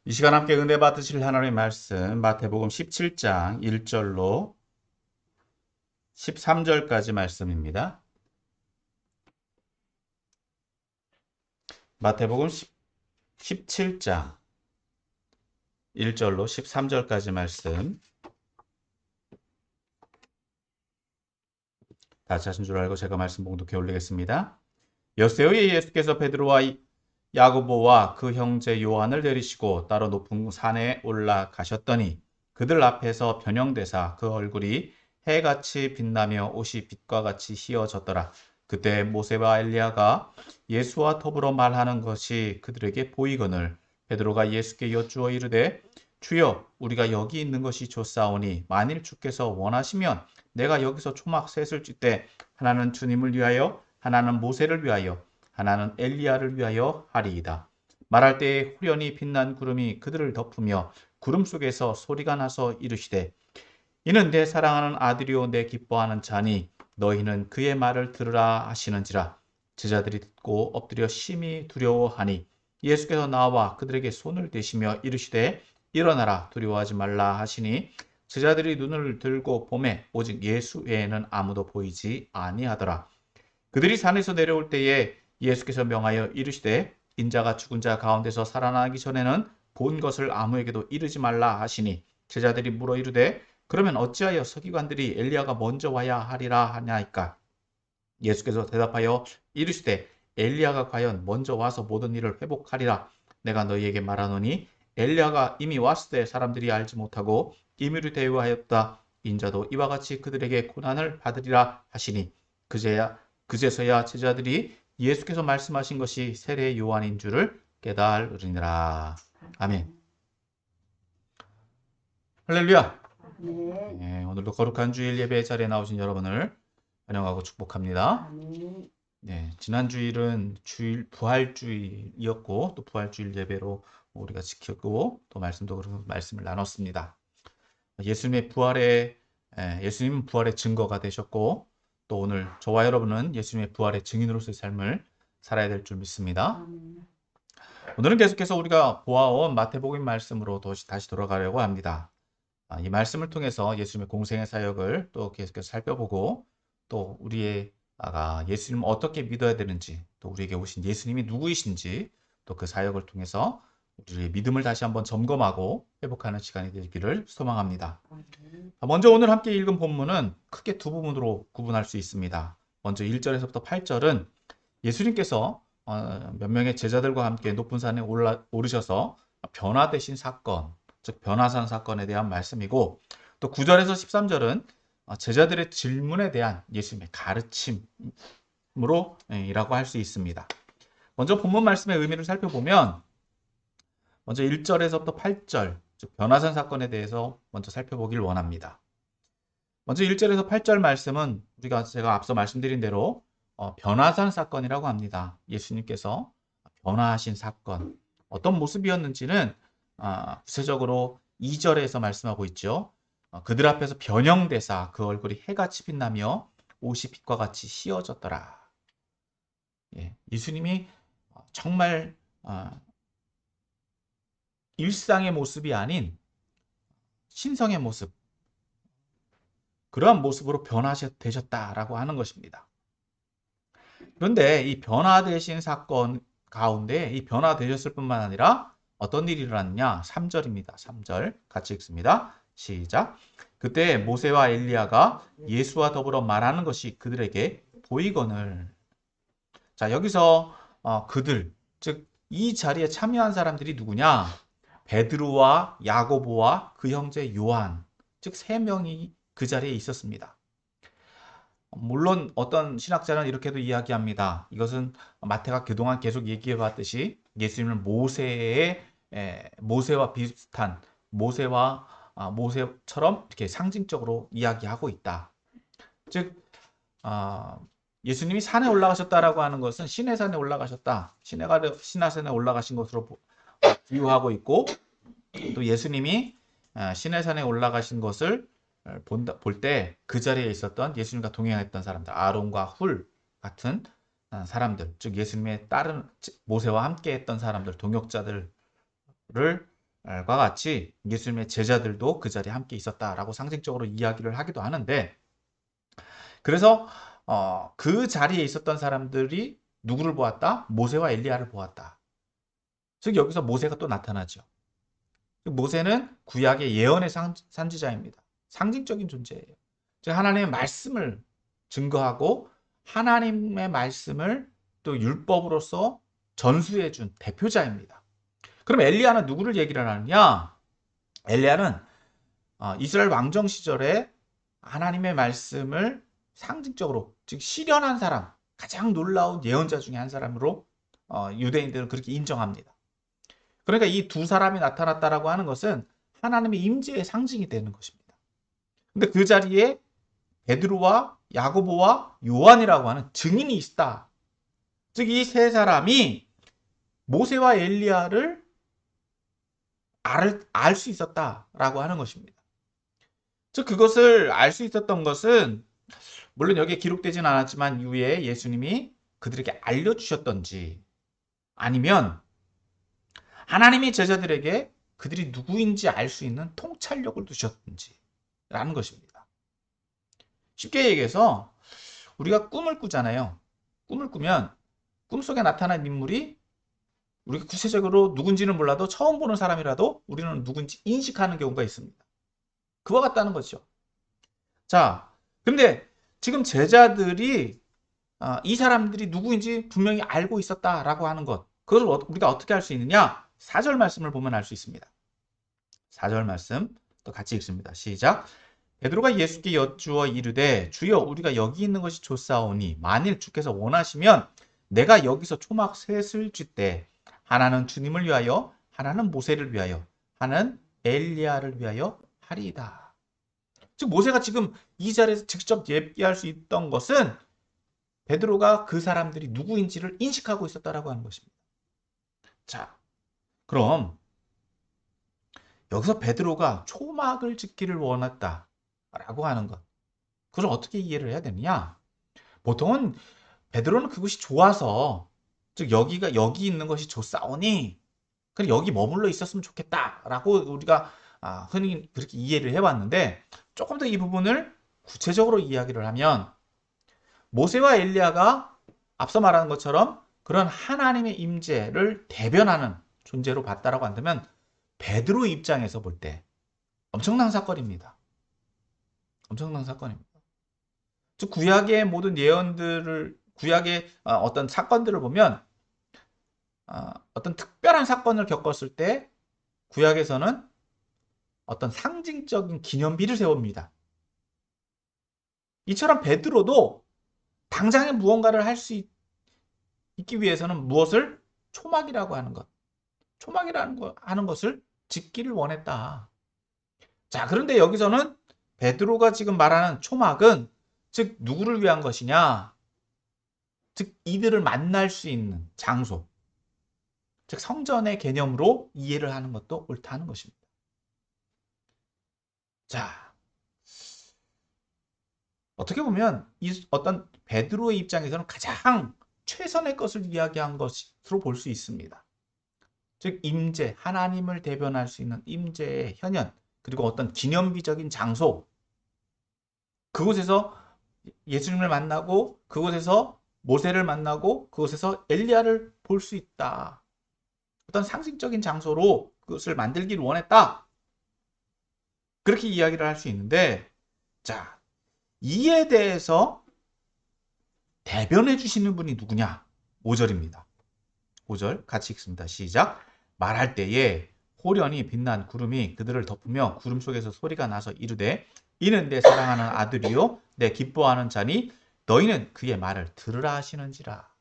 이 시간 함께 은혜 받으실 하나님의 말씀 마태복음 17장 1절로 13절까지 말씀입니다. 마태복음 17장 1절로 13절까지 말씀 다시 하신 줄 알고 제가 말씀 봉독해 올리겠습니다. 여세오에 예수께서 베드로와 야고보와 그 형제 요한을 내리시고 따로 높은 산에 올라가셨더니 그들 앞에서 변형되사 그 얼굴이 해같이 빛나며 옷이 빛과 같이 휘어졌더라. 그때 모세와 엘리야가 예수와 더불어 말하는 것이 그들에게 보이거늘 베드로가 예수께 여쭈어 이르되 주여 우리가 여기 있는 것이 좋사오니 만일 주께서 원하시면 내가 여기서 초막 셋을 찢되 하나는 주님을 위하여 하나는 모세를 위하여 하나는 엘리야를 위하여 하리이다. 말할 때에 후련히 빛난 구름이 그들을 덮으며 구름 속에서 소리가 나서 이르시되 이는 내 사랑하는 아들이요 내 기뻐하는 자니 너희는 그의 말을 들으라 하시는지라. 제자들이 듣고 엎드려 심히 두려워하니 예수께서 나와 그들에게 손을 대시며 이르시되 일어나라 두려워하지 말라 하시니 제자들이 눈을 들고 보매 오직 예수 외에는 아무도 보이지 아니하더라. 그들이 산에서 내려올 때에 예수께서 명하여 이르시되 인자가 죽은 자 가운데서 살아나기 전에는 본 것을 아무에게도 이르지 말라 하시니 제자들이 물어 이르되 그러면 어찌하여 서기관들이 엘리야가 먼저 와야 하리라 하냐이까. 예수께서 대답하여 이르시되 엘리야가 과연 먼저 와서 모든 일을 회복하리라. 내가 너희에게 말하노니 엘리야가 이미 왔을 때 사람들이 알지 못하고 임의로 대우하였다. 인자도 이와 같이 그들에게 고난을 받으리라 하시니 그제서야 제자들이 예수께서 말씀하신 것이 세례 요한인 줄을 깨달으리니라. 아멘. 할렐루야. 네. 네, 오늘도 거룩한 주일 예배 자리에 나오신 여러분을 환영하고 축복합니다. 아멘. 네, 지난 주일은 부활주일이었고 또 부활주일 예배로 우리가 지켰고 또 말씀도 그런 말씀을 나눴습니다. 예수님은 부활의 증거가 되셨고 또 오늘 저와 여러분은 예수님의 부활의 증인으로서의 삶을 살아야 될 줄 믿습니다. 아멘. 오늘은 계속해서 우리가 보아온 마태복음 말씀으로 다시 돌아가려고 합니다. 이 말씀을 통해서 예수님의 공생의 사역을 또 계속해서 살펴보고 또 우리의 예수님을 어떻게 믿어야 되는지 또 우리에게 오신 예수님이 누구이신지 또 그 사역을 통해서 우리의 믿음을 다시 한번 점검하고 회복하는 시간이 되기를 소망합니다. 아멘. 먼저 오늘 함께 읽은 본문은 크게 두 부분으로 구분할 수 있습니다. 먼저 1절에서부터 8절은 예수님께서 몇 명의 제자들과 함께 높은 산에 오르셔서 변화되신 사건, 즉 변화산 사건에 대한 말씀이고 또 9절에서 13절은 제자들의 질문에 대한 예수님의 가르침으로 이라고 할 수 있습니다. 먼저 본문 말씀의 의미를 살펴보면 먼저 1절에서부터 8절, 즉 변화산 사건에 대해서 먼저 살펴보길 원합니다. 먼저 1절에서 8절 말씀은 제가 앞서 말씀드린 대로 변화산 사건이라고 합니다. 예수님께서 변화하신 사건, 어떤 모습이었는지는 구체적으로 2절에서 말씀하고 있죠. 그들 앞에서 변형되사 그 얼굴이 해같이 빛나며 옷이 빛과 같이 휘어졌더라. 예, 예수님이 정말 일상의 모습이 아닌 신성의 모습, 그러한 모습으로 변화되셨다라고 하는 것입니다. 그런데 이 변화되신 사건 가운데 이 변화되셨을 뿐만 아니라 어떤 일이 일어났냐? 3절입니다. 3절 같이 읽습니다. 시작. 그때 모세와 엘리야가 예수와 더불어 말하는 것이 그들에게 보이거늘. 자, 여기서 그들, 즉 이 자리에 참여한 사람들이 누구냐? 베드로와 야고보와 그 형제 요한, 즉 세 명이 그 자리에 있었습니다. 물론 어떤 신학자는 이렇게도 이야기합니다. 이것은 마태가 그동안 계속 얘기해 봤듯이 예수님을 모세와 비슷한 모세처럼 이렇게 상징적으로 이야기하고 있다. 즉 예수님이 산에 올라가셨다라고 하는 것은 시내산에 올라가셨다. 시내산에 올라가신 것으로 비유하고 있고 또 예수님이 시내산에 올라가신 것을 볼 때 그 자리에 있었던 예수님과 동행했던 사람들, 아론과 훌 같은 사람들, 즉 예수님의 모세와 함께 했던 사람들, 동역자들을 같이 예수님의 제자들도 그 자리에 함께 있었다라고 상징적으로 이야기를 하기도 하는데, 그래서 그 자리에 있었던 사람들이 누구를 보았다? 모세와 엘리야를 보았다. 즉 여기서 모세가 또 나타나죠. 모세는 구약의 예언의 선지자입니다. 상징적인 존재예요. 즉 하나님의 말씀을 증거하고 하나님의 말씀을 또 율법으로서 전수해 준 대표자입니다. 그럼 엘리야는 누구를 얘기를 하느냐? 엘리야는 이스라엘 왕정 시절에 하나님의 말씀을 상징적으로, 즉 실현한 사람, 가장 놀라운 예언자 중에 한 사람으로 유대인들은 그렇게 인정합니다. 그러니까 이 두 사람이 나타났다라고 하는 것은 하나님의 임재의 상징이 되는 것입니다. 근데 그 자리에 베드로와 야고보와 요한이라고 하는 증인이 있다. 즉 이 세 사람이 모세와 엘리야를 알 수 있었다라고 하는 것입니다. 즉 그것을 알 수 있었던 것은 물론 여기에 기록되진 않았지만 이후에 예수님이 그들에게 알려주셨던지, 아니면 하나님의 제자들에게 그들이 누구인지 알 수 있는 통찰력을 두셨던지 라는 것입니다. 쉽게 얘기해서 우리가 꿈을 꾸잖아요. 꿈을 꾸면 꿈속에 나타난 인물이 우리가 구체적으로 누군지는 몰라도 처음 보는 사람이라도 우리는 누군지 인식하는 경우가 있습니다. 그와 같다는 거죠. 자, 근데 지금 제자들이 이 사람들이 누구인지 분명히 알고 있었다라고 하는 것, 그걸 우리가 어떻게 할 수 있느냐? 4절 말씀을 보면 알 수 있습니다. 4절 말씀 또 같이 읽습니다. 시작. 베드로가 예수께 여쭈어 이르되 주여 우리가 여기 있는 것이 좋사오니 만일 주께서 원하시면 내가 여기서 초막 셋을 쥐때 하나는 주님을 위하여 하나는 모세를 위하여 하나는 엘리야를 위하여 하리이다. 즉 모세가 지금 이 자리에서 직접 예비할 수 있던 것은 베드로가 그 사람들이 누구인지를 인식하고 있었다라고 하는 것입니다. 자, 그럼 여기서 베드로가 초막을 짓기를 원했다라고 하는 것, 그걸 어떻게 이해를 해야 되느냐? 보통은 베드로는 그것이 좋아서, 즉 여기 있는 것이 좋사오니 그래 여기 머물러 있었으면 좋겠다라고 우리가 흔히 그렇게 이해를 해왔는데, 조금 더 이 부분을 구체적으로 이야기를 하면 모세와 엘리야가 앞서 말한 것처럼 그런 하나님의 임재를 대변하는 존재로 봤다라고 한다면 베드로 입장에서 볼 때 엄청난 사건입니다. 엄청난 사건입니다. 즉 구약의 모든 예언들을, 구약의 어떤 사건들을 보면 어떤 특별한 사건을 겪었을 때 구약에서는 어떤 상징적인 기념비를 세웁니다. 이처럼 베드로도 당장에 무언가를 할 수 있기 위해서는 무엇을? 초막이라고 하는 것, 하는 것을 짓기를 원했다. 자, 그런데 여기서는 베드로가 지금 말하는 초막은 즉 누구를 위한 것이냐? 즉 이들을 만날 수 있는 장소, 즉 성전의 개념으로 이해를 하는 것도 옳다는 것입니다. 자, 어떻게 보면 이 어떤 베드로의 입장에서는 가장 최선의 것을 이야기한 것으로 볼 수 있습니다. 즉 임재, 하나님을 대변할 수 있는 임재의 현현, 그리고 어떤 기념비적인 장소, 그곳에서 예수님을 만나고 그곳에서 모세를 만나고 그곳에서 엘리야를 볼 수 있다. 어떤 상징적인 장소로 그것을 만들기를 원했다. 그렇게 이야기를 할 수 있는데, 자, 이에 대해서 대변해 주시는 분이 누구냐? 5절입니다. 5절 같이 읽습니다. 시작. 말할 때에 호련히 빛난 구름이 그들을 덮으며 구름 속에서 소리가 나서 이르되 이는 내 사랑하는 아들이요 내 기뻐하는 자니 너희는 그의 말을 들으라 하시는지라.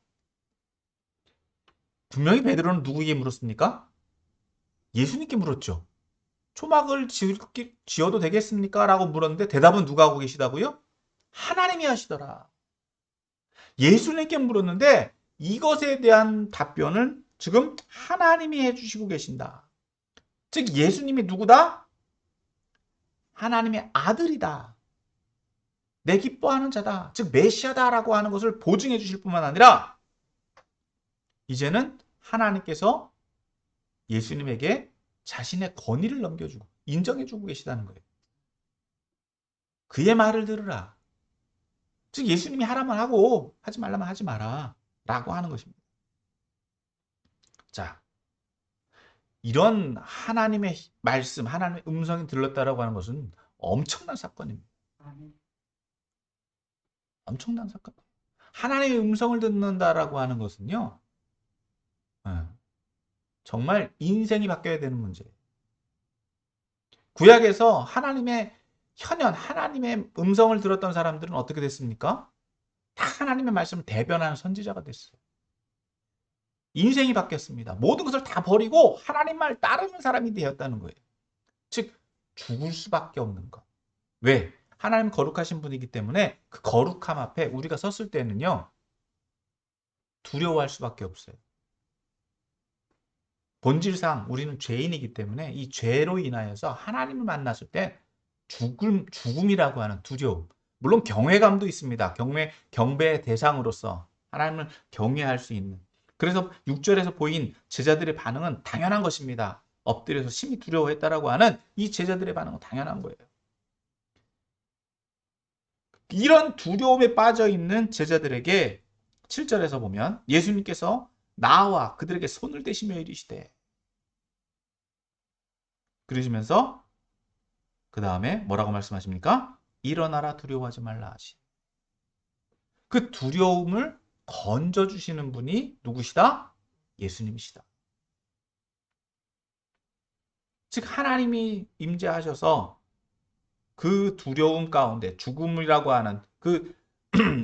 분명히 베드로는 누구에게 물었습니까? 예수님께 물었죠. 초막을 지어도 되겠습니까? 라고 물었는데 대답은 누가 하고 계시다고요? 하나님이 하시더라. 예수님께 물었는데 이것에 대한 답변은 지금 하나님이 해주시고 계신다. 즉 예수님이 누구다? 하나님의 아들이다. 내 기뻐하는 자다. 즉 메시아다라고 하는 것을 보증해 주실 뿐만 아니라 이제는 하나님께서 예수님에게 자신의 권위를 넘겨주고 인정해주고 계시다는 거예요. 그의 말을 들으라. 즉 예수님이 하라면 하고 하지 말라면 하지 마라 라고 하는 것입니다. 자, 이런 하나님의 말씀, 하나님의 음성이 들렸다라고 하는 것은 엄청난 사건입니다. 엄청난 사건. 하나님의 음성을 듣는다라고 하는 것은요, 정말 인생이 바뀌어야 되는 문제예요. 구약에서 하나님의 음성을 들었던 사람들은 어떻게 됐습니까? 다 하나님의 말씀을 대변하는 선지자가 됐어요. 인생이 바뀌었습니다. 모든 것을 다 버리고 하나님 말 따르는 사람이 되었다는 거예요. 즉, 죽을 수밖에 없는 것. 왜? 하나님 거룩하신 분이기 때문에 그 거룩함 앞에 우리가 섰을 때는요, 두려워할 수밖에 없어요. 본질상 우리는 죄인이기 때문에 이 죄로 인하여서 하나님을 만났을 때 죽음이라고 하는 두려움. 물론 경외감도 있습니다. 경배의 대상으로서 하나님을 경외할 수 있는. 그래서 6절에서 보인 제자들의 반응은 당연한 것입니다. 엎드려서 심히 두려워했다라고 하는 이 제자들의 반응은 당연한 거예요. 이런 두려움에 빠져 있는 제자들에게 7절에서 보면 예수님께서 나와 그들에게 손을 대시며 이르시되, 그러시면서 그 다음에 뭐라고 말씀하십니까? 일어나라, 두려워하지 말라 하시. 그 두려움을 건져주시는 분이 누구시다? 예수님이시다. 즉 하나님이 임재하셔서 그 두려움 가운데 죽음이라고 하는 그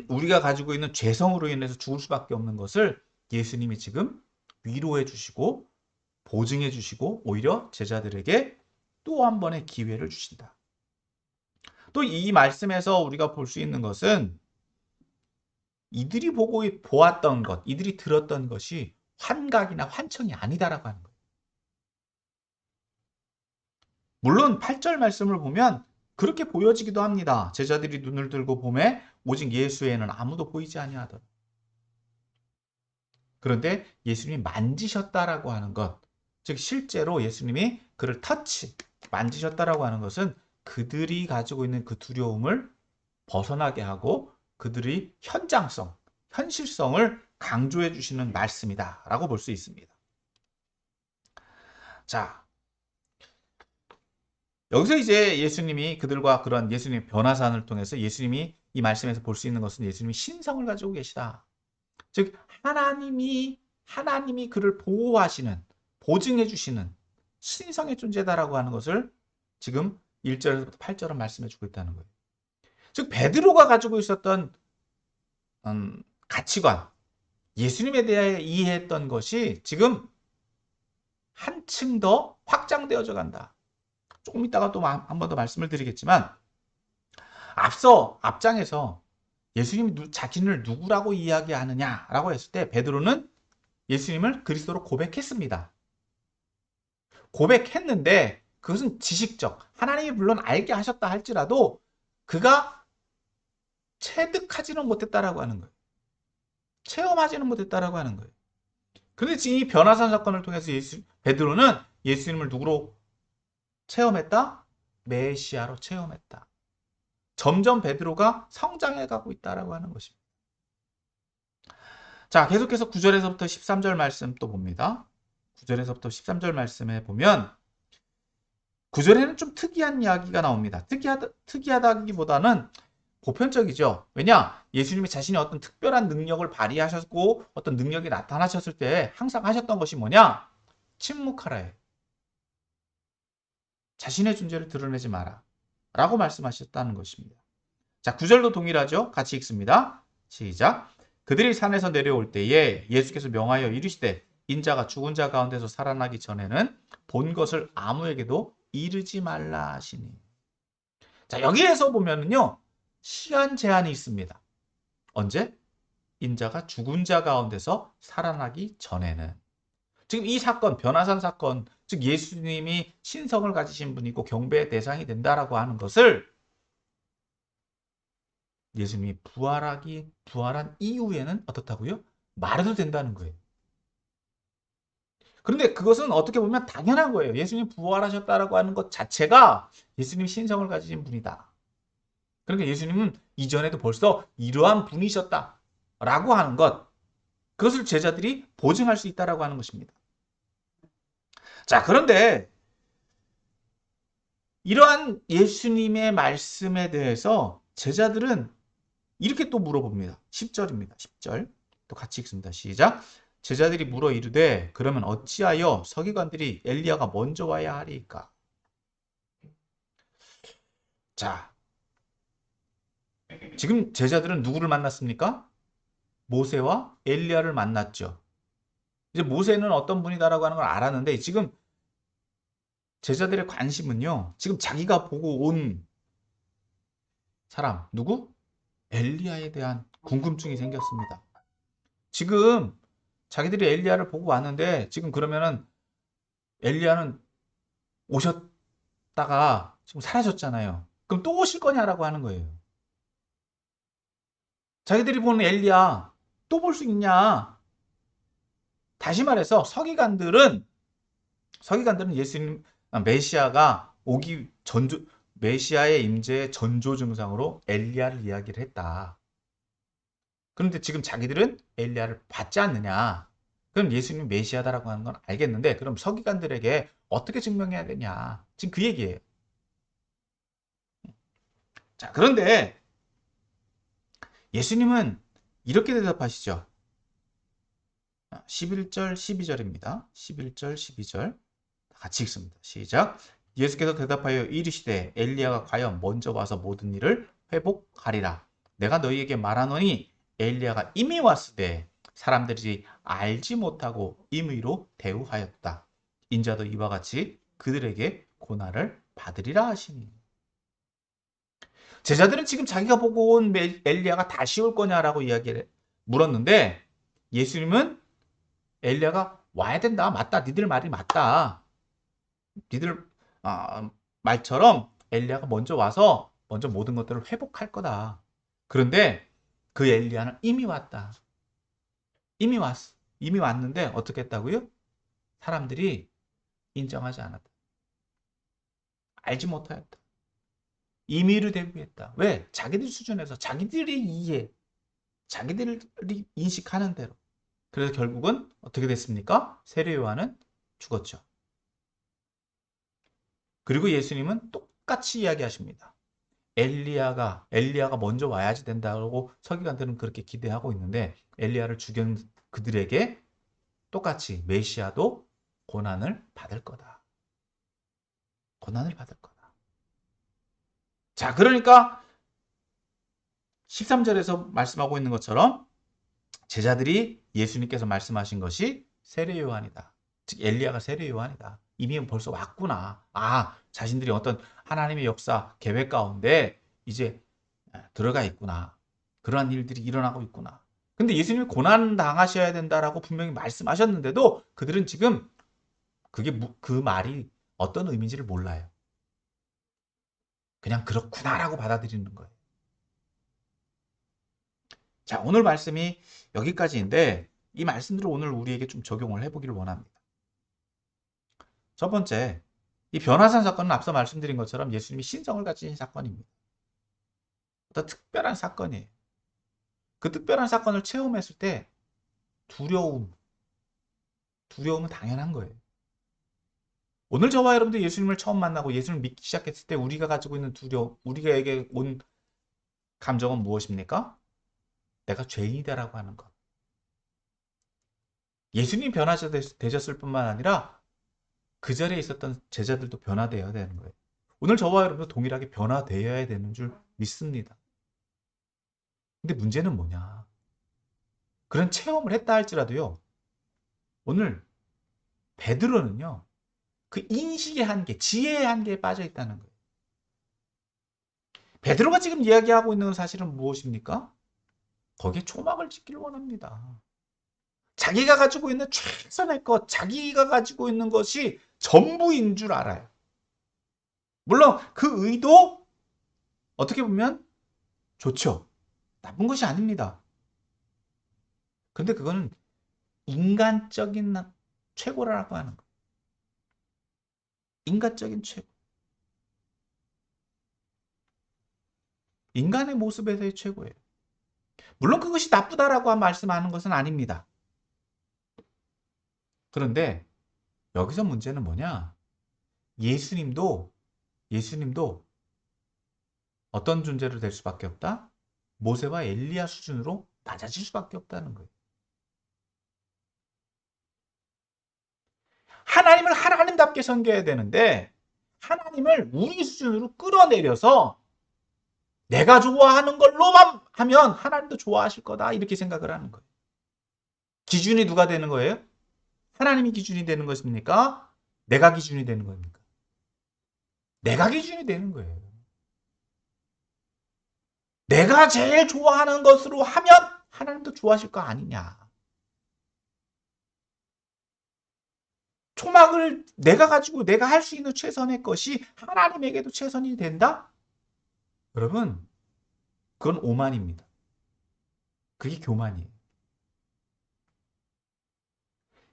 우리가 가지고 있는 죄성으로 인해서 죽을 수밖에 없는 것을 예수님이 지금 위로해 주시고 보증해 주시고 오히려 제자들에게 또 한 번의 기회를 주신다. 또 이 말씀에서 우리가 볼 수 있는 것은 이들이 보았던 것, 이들이 들었던 것이 환각이나 환청이 아니다라고 하는 거예요. 물론 8절 말씀을 보면 그렇게 보여지기도 합니다. 제자들이 눈을 들고 보매 오직 예수에는 아무도 보이지 아니하더라. 그런데 예수님이 만지셨다라고 하는 것, 즉 실제로 예수님이 그를 만지셨다라고 하는 것은 그들이 가지고 있는 그 두려움을 벗어나게 하고 그들이 현실성을 강조해 주시는 말씀이다라고 볼 수 있습니다. 자, 여기서 이제 예수님이 그들과 그런 예수님의 변화산을 통해서 예수님이 이 말씀에서 볼 수 있는 것은 예수님이 신성을 가지고 계시다. 즉 하나님이 그를 보호하시는, 보증해 주시는 신성의 존재다라고 하는 것을 지금 1절에서부터 8절은 말씀해 주고 있다는 거예요. 즉 베드로가 가지고 있었던 가치관, 예수님에 대해 이해했던 것이 지금 한층 더 확장되어져 간다. 조금 이따가 또 한 번 더 말씀을 드리겠지만 앞장에서 예수님이 자신을 누구라고 이야기하느냐라고 했을 때 베드로는 예수님을 그리스도로 고백했습니다. 고백했는데 그것은 지식적, 하나님이 물론 알게 하셨다 할지라도 그가 체득하지는 못했다라고 하는 거예요. 체험하지는 못했다라고 하는 거예요. 그런데 지금 이 변화산 사건을 통해서 베드로는 예수님을 누구로 체험했다? 메시아로 체험했다. 점점 베드로가 성장해 가고 있다라고 하는 것입니다. 자, 계속해서 9절에서부터 13절 말씀 또 봅니다. 9절에서부터 13절 말씀에 보면 9절에는 좀 특이한 이야기가 나옵니다. 특이하다기보다는 보편적이죠. 왜냐? 예수님이 자신이 어떤 특별한 능력을 발휘하셨고 어떤 능력이 나타나셨을 때 항상 하셨던 것이 뭐냐? 침묵하라예요. 자신의 존재를 드러내지 마라. 라고 말씀하셨다는 것입니다. 자, 9절도 동일하죠? 같이 읽습니다. 시작. 그들이 산에서 내려올 때에 예수께서 명하여 이르시되 인자가 죽은 자 가운데서 살아나기 전에는 본 것을 아무에게도 이르지 말라 하시니. 자, 여기에서 보면은요. 시간 제한이 있습니다. 언제? 인자가 죽은 자 가운데서 살아나기 전에는. 지금 이 사건, 변화산 사건, 즉 예수님이 신성을 가지신 분이고 경배의 대상이 된다라고 하는 것을 예수님이 부활한 이후에는 어떻다고요? 말해도 된다는 거예요. 그런데 그것은 어떻게 보면 당연한 거예요. 예수님 부활하셨다라고 하는 것 자체가 예수님 신성을 가지신 분이다. 그러니까 예수님은 이전에도 벌써 이러한 분이셨다라고 하는 것, 그것을 제자들이 보증할 수 있다라고 하는 것입니다. 자, 그런데 이러한 예수님의 말씀에 대해서 제자들은 이렇게 또 물어봅니다. 10절입니다. 10절. 또 같이 읽습니다. 시작. 제자들이 물어 이르되 그러면 어찌하여 서기관들이 엘리야가 먼저 와야 하리까? 자, 지금 제자들은 누구를 만났습니까? 모세와 엘리야를 만났죠. 이제 모세는 어떤 분이다라고 하는 걸 알았는데 지금 제자들의 관심은요. 지금 자기가 보고 온 사람 누구? 엘리야에 대한 궁금증이 생겼습니다. 지금 자기들이 엘리야를 보고 왔는데 지금 그러면은 엘리야는 오셨다가 지금 사라졌잖아요. 그럼 또 오실 거냐라고 하는 거예요. 자기들이 보는 엘리야 또 볼 수 있냐? 다시 말해서 서기관들은 예수님 메시아가 오기 전조 메시아의 임재의 전조 증상으로 엘리야를 이야기를 했다. 그런데 지금 자기들은 엘리야를 받지 않느냐? 그럼 예수님이 메시아다라고 하는 건 알겠는데 그럼 서기관들에게 어떻게 증명해야 되냐? 지금 그 얘기예요. 자, 그런데 예수님은 이렇게 대답하시죠. 11절, 12절입니다. 11절, 12절. 같이 읽습니다. 시작. 예수께서 대답하여 이르시되 엘리야가 과연 먼저 와서 모든 일을 회복하리라. 내가 너희에게 말하노니 엘리야가 이미 왔으되 사람들이 알지 못하고 임의로 대우하였다. 인자도 이와 같이 그들에게 고난을 받으리라 하시니. 제자들은 지금 자기가 보고 온 엘리야가 다시 올 거냐라고 이야기를 물었는데 예수님은 엘리야가 와야 된다. 맞다. 니들 말이 맞다. 니들 말처럼 엘리야가 먼저 와서 먼저 모든 것들을 회복할 거다. 그런데 그 엘리야는 이미 왔다. 이미 왔어. 이미 왔는데 어떻게 했다고요? 사람들이 인정하지 않았다. 알지 못하였다. 임의를 대비했다. 왜? 자기들 수준에서 자기들이 이해, 자기들이 인식하는 대로. 그래서 결국은 어떻게 됐습니까? 세례 요한은 죽었죠. 그리고 예수님은 똑같이 이야기하십니다. 엘리야가 먼저 와야지 된다고 서기관들은 그렇게 기대하고 있는데 엘리야를 죽인 그들에게 똑같이 메시아도 고난을 받을 거다. 고난을 받을 거다. 자, 그러니까 13절에서 말씀하고 있는 것처럼 제자들이 예수님께서 말씀하신 것이 세례 요한이다. 즉 엘리야가 세례 요한이다. 이미 벌써 왔구나. 자신들이 어떤 하나님의 역사 계획 가운데 이제 들어가 있구나. 그러한 일들이 일어나고 있구나. 근데 예수님이 고난 당하셔야 된다라고 분명히 말씀하셨는데도 그들은 지금 그 말이 어떤 의미인지를 몰라요. 그냥 그렇구나라고 받아들이는 거예요. 자, 오늘 말씀이 여기까지인데 이 말씀들을 오늘 우리에게 좀 적용을 해보기를 원합니다. 첫 번째, 이 변화산 사건은 앞서 말씀드린 것처럼 예수님이 신성을 가진 사건입니다. 어떤 특별한 사건이에요. 그 특별한 사건을 체험했을 때 두려움은 당연한 거예요. 오늘 저와 여러분들 예수님을 처음 만나고 예수님을 믿기 시작했을 때 우리가 가지고 있는 두려움, 우리에게 온 감정은 무엇입니까? 내가 죄인이다라고 하는 것. 예수님이 변화되셨을 뿐만 아니라 그 자리에 있었던 제자들도 변화되어야 되는 거예요. 오늘 저와 여러분도 동일하게 변화되어야 되는 줄 믿습니다. 근데 문제는 뭐냐? 그런 체험을 했다 할지라도요. 오늘 베드로는요. 그 인식의 한계, 지혜의 한계에 빠져 있다는 거예요. 베드로가 지금 이야기하고 있는 사실은 무엇입니까? 거기에 초막을 짓기를 원합니다. 자기가 가지고 있는 최선의 것, 자기가 가지고 있는 것이 전부인 줄 알아요. 물론 그 의도 어떻게 보면 좋죠. 나쁜 것이 아닙니다. 근데 그거는 인간적인 최고라고 하는 거예요. 인간적인 최고. 인간의 모습에서의 최고예요. 물론 그것이 나쁘다라고 말씀하는 것은 아닙니다. 그런데 여기서 문제는 뭐냐? 예수님도 어떤 존재로 될 수밖에 없다? 모세와 엘리야 수준으로 낮아질 수밖에 없다는 거예요. 하나님을 하나님답게 섬겨야 되는데 하나님을 우리 수준으로 끌어내려서 내가 좋아하는 걸로만 하면 하나님도 좋아하실 거다 이렇게 생각을 하는 거예요. 기준이 누가 되는 거예요? 하나님이 기준이 되는 것입니까? 내가 기준이 되는 겁니까? 내가 기준이 되는 거예요. 내가 제일 좋아하는 것으로 하면 하나님도 좋아하실 거 아니냐. 초막을 내가 가지고 내가 할 수 있는 최선의 것이 하나님에게도 최선이 된다? 여러분, 그건 오만입니다. 그게 교만이에요.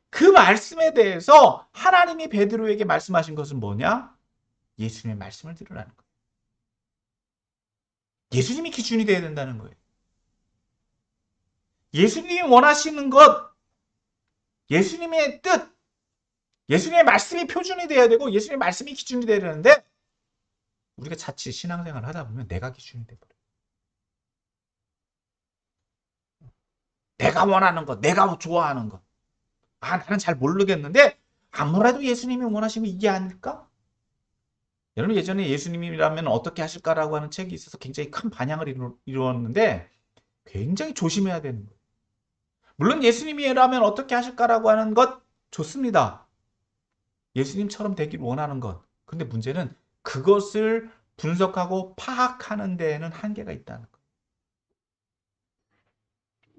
그 말씀에 대해서 하나님이 베드로에게 말씀하신 것은 뭐냐? 예수님의 말씀을 들으라는 거예요. 예수님이 기준이 되어야 된다는 거예요. 예수님이 원하시는 것, 예수님의 뜻, 예수님의 말씀이 표준이 되어야 되고 예수님의 말씀이 기준이 되어야 되는데 우리가 자칫 신앙생활을 하다 보면 내가 기준이 돼버려요. 내가 원하는 것, 내가 좋아하는 것. 나는 잘 모르겠는데 아무래도 예수님이 원하시면 이게 아닐까? 여러분 예전에 예수님이라면 어떻게 하실까라고 하는 책이 있어서 굉장히 큰 반향을 이루었는데 굉장히 조심해야 되는 거예요. 물론 예수님이라면 어떻게 하실까라고 하는 것 좋습니다. 예수님처럼 되기를 원하는 것. 근데 문제는 그것을 분석하고 파악하는 데에는 한계가 있다는 거예요.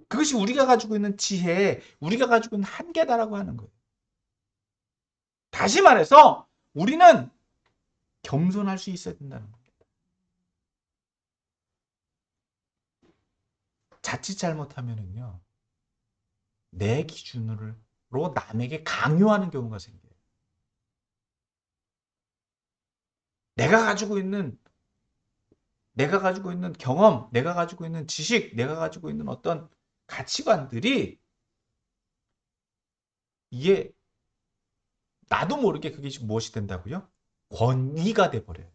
그것이 우리가 가지고 있는 지혜, 우리가 가지고 있는 한계다라고 하는 거예요. 다시 말해서 우리는 겸손할 수 있어야 된다는 겁니다. 자칫 잘못하면은요, 내 기준으로 남에게 강요하는 경우가 생겨요. 내가 가지고 있는 경험, 내가 가지고 있는 지식, 내가 가지고 있는 어떤 가치관들이 이게 나도 모르게 그게 무엇이 된다고요? 권위가 돼버려요.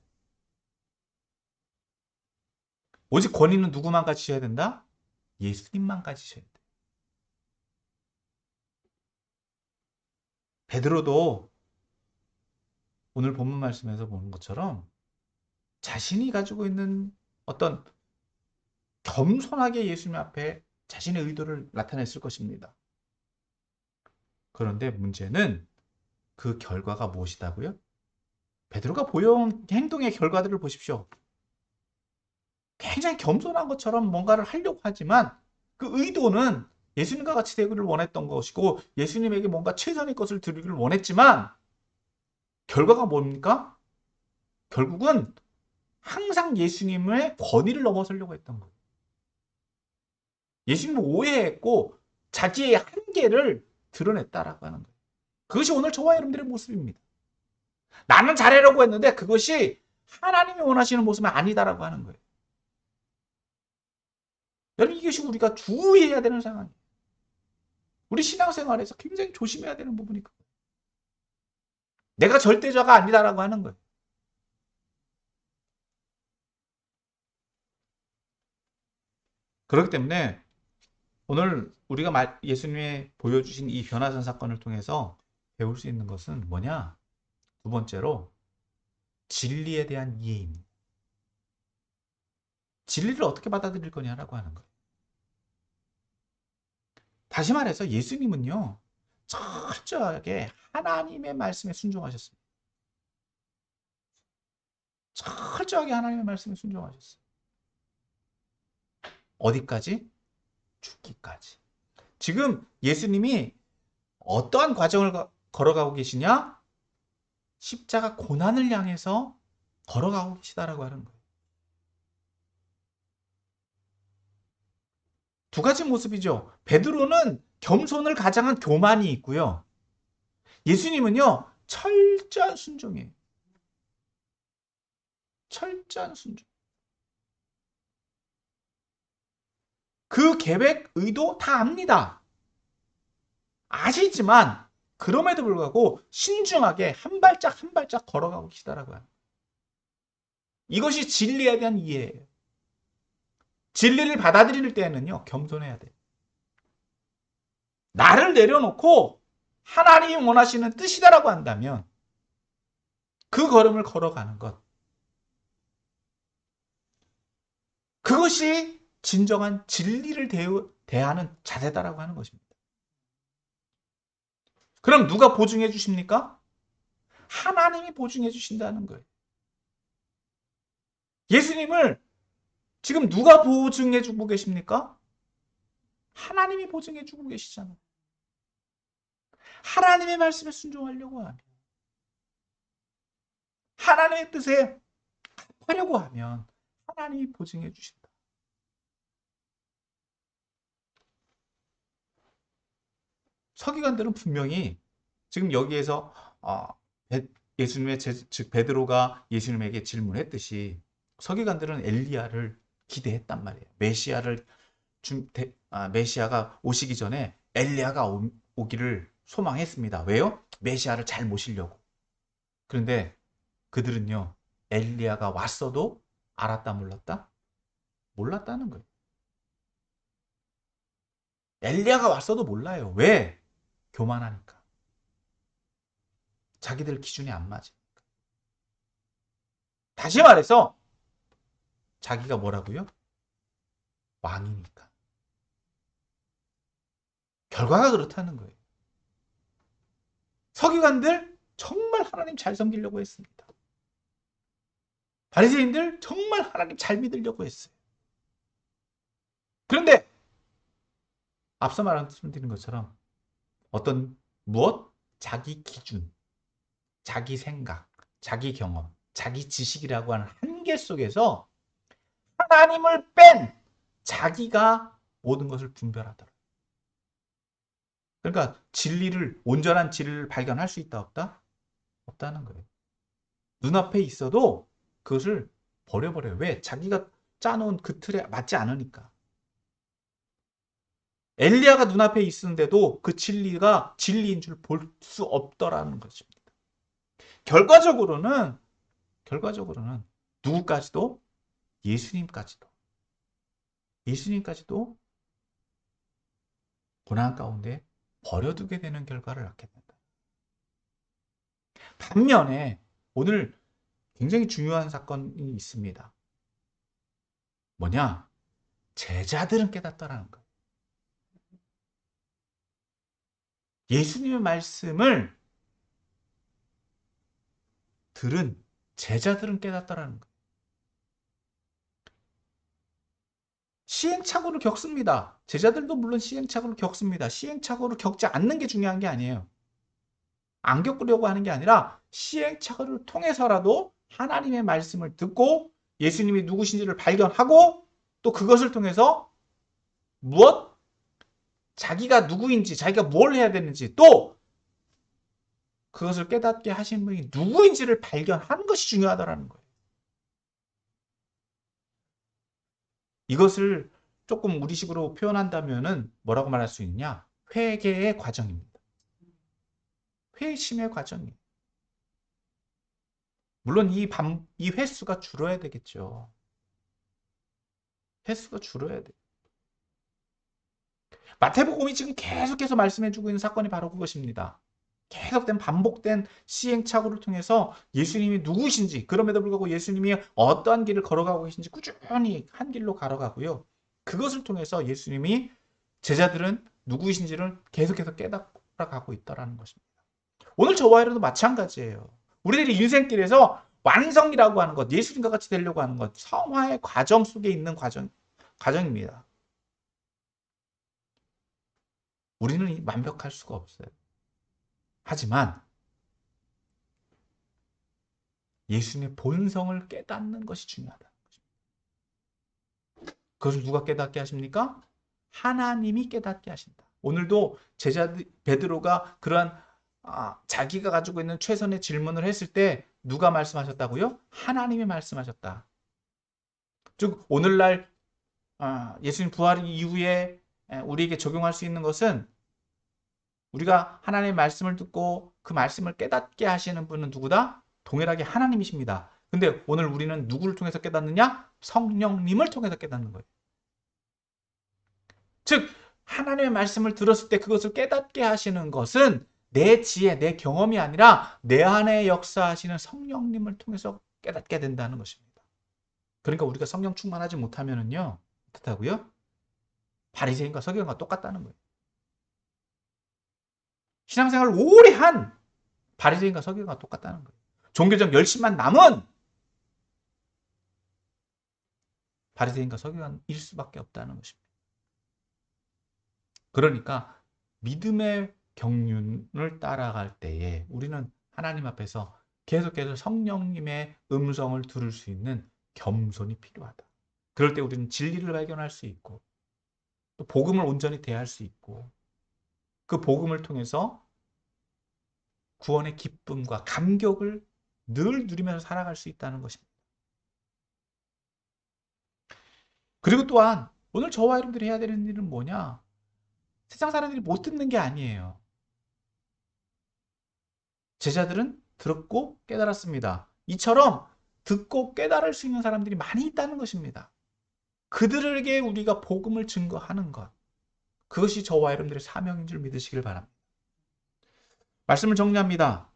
오직 권위는 누구만 가지셔야 된다? 예수님만 가지셔야 돼. 베드로도 오늘 본문 말씀에서 보는 것처럼 자신이 가지고 있는 어떤 겸손하게 예수님 앞에 자신의 의도를 나타냈을 것입니다. 그런데 문제는 그 결과가 무엇이다고요? 베드로가 보여온 행동의 결과들을 보십시오. 굉장히 겸손한 것처럼 뭔가를 하려고 하지만 그 의도는 예수님과 같이 되기를 원했던 것이고 예수님에게 뭔가 최선의 것을 드리기를 원했지만 결과가 뭡니까? 결국은 항상 예수님의 권위를 넘어서려고 했던 거예요. 예수님을 오해했고 자기의 한계를 드러냈다라고 하는 거예요. 그것이 오늘 저와 여러분들의 모습입니다. 나는 잘하려고 했는데 그것이 하나님이 원하시는 모습은 아니다라고 하는 거예요. 여러분 이것이 우리가 주의해야 되는 상황이에요. 우리 신앙생활에서 굉장히 조심해야 되는 부분이거든요. 내가 절대자가 아니다라고 하는 거예요. 그렇기 때문에 오늘 우리가 예수님이 보여주신 이 변화산 사건을 통해서 배울 수 있는 것은 뭐냐? 두 번째로 진리에 대한 이해입니다. 진리를 어떻게 받아들일 거냐라고 하는 거예요. 다시 말해서 예수님은요. 철저하게 하나님의 말씀에 순종하셨습니다. 철저하게 하나님의 말씀에 순종하셨어요. 어디까지? 죽기까지. 지금 예수님이 어떠한 과정을 걸어가고 계시냐? 십자가 고난을 향해서 걸어가고 계시다라고 하는 거예요. 두 가지 모습이죠. 베드로는 겸손을 가장한 교만이 있고요. 예수님은요, 철저한 순종이에요. 철저한 순종. 그 계획, 의도 다 압니다. 아시지만 그럼에도 불구하고 신중하게 한 발짝 한 발짝 걸어가고 계시더라고요. 이것이 진리에 대한 이해예요. 진리를 받아들일 때에는요, 겸손해야 돼요. 나를 내려놓고 하나님이 원하시는 뜻이다라고 한다면 그 걸음을 걸어가는 것. 그것이 진정한 진리를 대하는 자세다라고 하는 것입니다. 그럼 누가 보증해 주십니까? 하나님이 보증해 주신다는 거예요. 예수님을 지금 누가 보증해 주고 계십니까? 하나님이 보증해 주고 계시잖아요. 하나님의 말씀에 순종하려고 하면, 하나님의 뜻에 하려고 하면 하나님이 보증해 주신다. 서기관들은 분명히 지금 여기에서 예수님의 즉 베드로가 예수님에게 질문했듯이 서기관들은 엘리야를 기대했단 말이에요. 메시아가 오시기 전에 엘리야가 오기를 소망했습니다. 왜요? 메시아를 잘 모시려고. 그런데 그들은요, 엘리야가 왔어도 알았다 몰랐다? 몰랐다는 거예요. 엘리야가 왔어도 몰라요. 왜? 교만하니까. 자기들 기준이 안 맞으니까. 다시 말해서 자기가 뭐라고요? 왕이니까. 결과가 그렇다는 거예요. 서기관들 정말 하나님 잘 섬기려고 했습니다. 바리새인들 정말 하나님 잘 믿으려고 했어요. 그런데 앞서 말씀드린 것처럼 어떤 무엇? 자기 기준, 자기 생각, 자기 경험, 자기 지식이라고 하는 한계 속에서 하나님을 뺀 자기가 모든 것을 분별하더라. 그러니까 온전한 진리를 발견할 수 있다 없다? 없다는 거예요. 눈앞에 있어도 그것을 버려버려요. 왜? 자기가 짜놓은 그 틀에 맞지 않으니까. 엘리야가 눈앞에 있는데도 그 진리가 진리인 줄 볼 수 없더라는 것입니다. 결과적으로는 누구까지도 예수님까지도 고난 가운데 버려두게 되는 결과를 낳게 된다. 반면에 오늘 굉장히 중요한 사건이 있습니다. 뭐냐? 제자들은 깨닫더라는 거예요. 예수님의 말씀을 들은 제자들은 깨닫더라는 거예요. 시행착오를 겪습니다. 제자들도 물론 시행착오를 겪습니다. 시행착오를 겪지 않는 게 중요한 게 아니에요. 안 겪으려고 하는 게 아니라 시행착오를 통해서라도 하나님의 말씀을 듣고 예수님이 누구신지를 발견하고 또 그것을 통해서 무엇? 자기가 누구인지, 자기가 뭘 해야 되는지 또 그것을 깨닫게 하신 분이 누구인지를 발견하는 것이 중요하다는 거예요. 이것을 조금 우리식으로 표현한다면은 뭐라고 말할 수 있냐? 회개의 과정입니다. 회심의 과정이에요. 물론 이 횟수가 줄어야 되겠죠. 횟수가 줄어야 돼. 마태복음이 지금 계속해서 말씀해주고 있는 사건이 바로 그것입니다. 계속된 반복된 시행착오를 통해서 예수님이 누구신지, 그럼에도 불구하고 예수님이 어떠한 길을 걸어가고 계신지 꾸준히 한 길로 걸어가고요. 그것을 통해서 예수님이 제자들은 누구이신지를 계속해서 깨달아가고 있다는 것입니다. 오늘 저와 여러분도 마찬가지예요. 우리들이 인생길에서 완성이라고 하는 것, 예수님과 같이 되려고 하는 것, 성화의 과정 속에 있는 과정입니다. 우리는 완벽할 수가 없어요. 하지만 예수님의 본성을 깨닫는 것이 중요하다. 그것을 누가 깨닫게 하십니까? 하나님이 깨닫게 하신다. 오늘도 제자들 베드로가 그러한 자기가 가지고 있는 최선의 질문을 했을 때 누가 말씀하셨다고요? 하나님이 말씀하셨다. 즉 오늘날 예수님 부활 이후에 우리에게 적용할 수 있는 것은 우리가 하나님의 말씀을 듣고 그 말씀을 깨닫게 하시는 분은 누구다? 동일하게 하나님이십니다. 근데 오늘 우리는 누구를 통해서 깨닫느냐? 성령님을 통해서 깨닫는 거예요. 즉 하나님의 말씀을 들었을 때 그것을 깨닫게 하시는 것은 내 지혜, 내 경험이 아니라 내 안에 역사하시는 성령님을 통해서 깨닫게 된다는 것입니다. 그러니까 우리가 성령 충만하지 못하면은요, 어떻다고요? 바리새인과 서기관과 똑같다는 거예요. 신앙생활을 오래 한 바리새인과 서기관과 똑같다는 거예요. 종교적 열심만 남은 바리새인과 서기관일 수밖에 없다는 것입니다. 그러니까 믿음의 경륜을 따라갈 때에 우리는 하나님 앞에서 계속해서 성령님의 음성을 들을 수 있는 겸손이 필요하다. 그럴 때 우리는 진리를 발견할 수 있고 또 복음을 온전히 대할 수 있고 그 복음을 통해서 구원의 기쁨과 감격을 늘 누리면서 살아갈 수 있다는 것입니다. 그리고 또한 오늘 저와 여러분들이 해야 되는 일은 뭐냐? 세상 사람들이 못 듣는 게 아니에요. 제자들은 듣고 깨달았습니다. 이처럼 듣고 깨달을 수 있는 사람들이 많이 있다는 것입니다. 그들에게 우리가 복음을 증거하는 것. 그것이 저와 여러분들의 사명인 줄 믿으시길 바랍니다. 말씀을 정리합니다.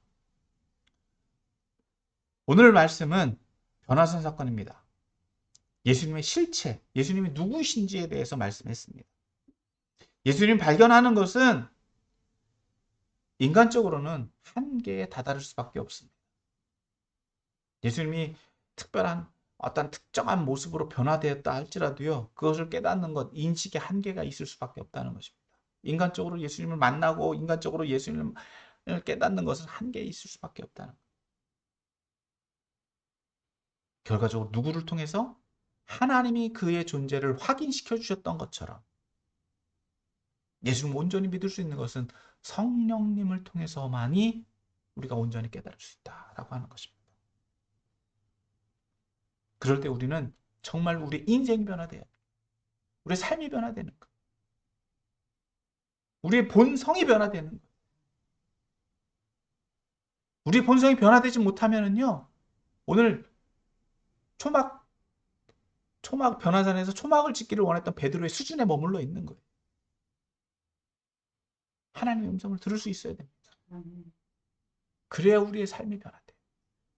오늘 말씀은 변화산 사건입니다. 예수님의 실체, 예수님이 누구신지에 대해서 말씀했습니다. 예수님 발견하는 것은 인간적으로는 한계에 다다를 수밖에 없습니다. 예수님이 특별한 어떤 특정한 모습으로 변화되었다 할지라도요, 그것을 깨닫는 것, 인식의 한계가 있을 수밖에 없다는 것입니다. 인간적으로 예수님을 만나고 인간적으로 예수님을 깨닫는 것은 한계에 있을 수밖에 없다는 것. 결과적으로 누구를 통해서? 하나님이 그의 존재를 확인시켜 주셨던 것처럼 예수님을 온전히 믿을 수 있는 것은 성령님을 통해서만이 우리가 온전히 깨달을 수 있다라고 하는 것입니다. 그럴 때 우리는 정말 우리 인생이 변화돼야 돼요. 우리의 삶이 변화되는 것. 우리의 본성이 변화되는 것. 우리의 본성이 변화되지 못하면은요, 오늘 초막 변화산에서 초막을 짓기를 원했던 베드로의 수준에 머물러 있는 거예요. 하나님의 음성을 들을 수 있어야 됩니다. 그래야 우리의 삶이 변화돼요.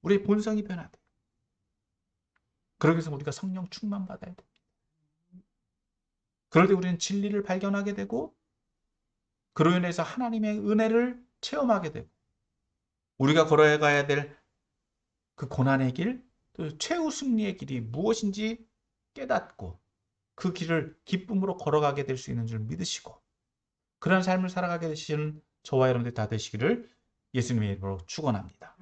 우리의 본성이 변화돼요. 그러기 위해서 우리가 성령 충만 받아야 됩니다. 그럴 때 우리는 진리를 발견하게 되고 그로 인해서 하나님의 은혜를 체험하게 되고 우리가 걸어가야 될 그 고난의 길, 또 최후 승리의 길이 무엇인지 깨닫고 그 길을 기쁨으로 걸어가게 될 수 있는 줄 믿으시고 그런 삶을 살아가게 되시는 저와 여러분들 다 되시기를 예수님의 이름으로 축원합니다.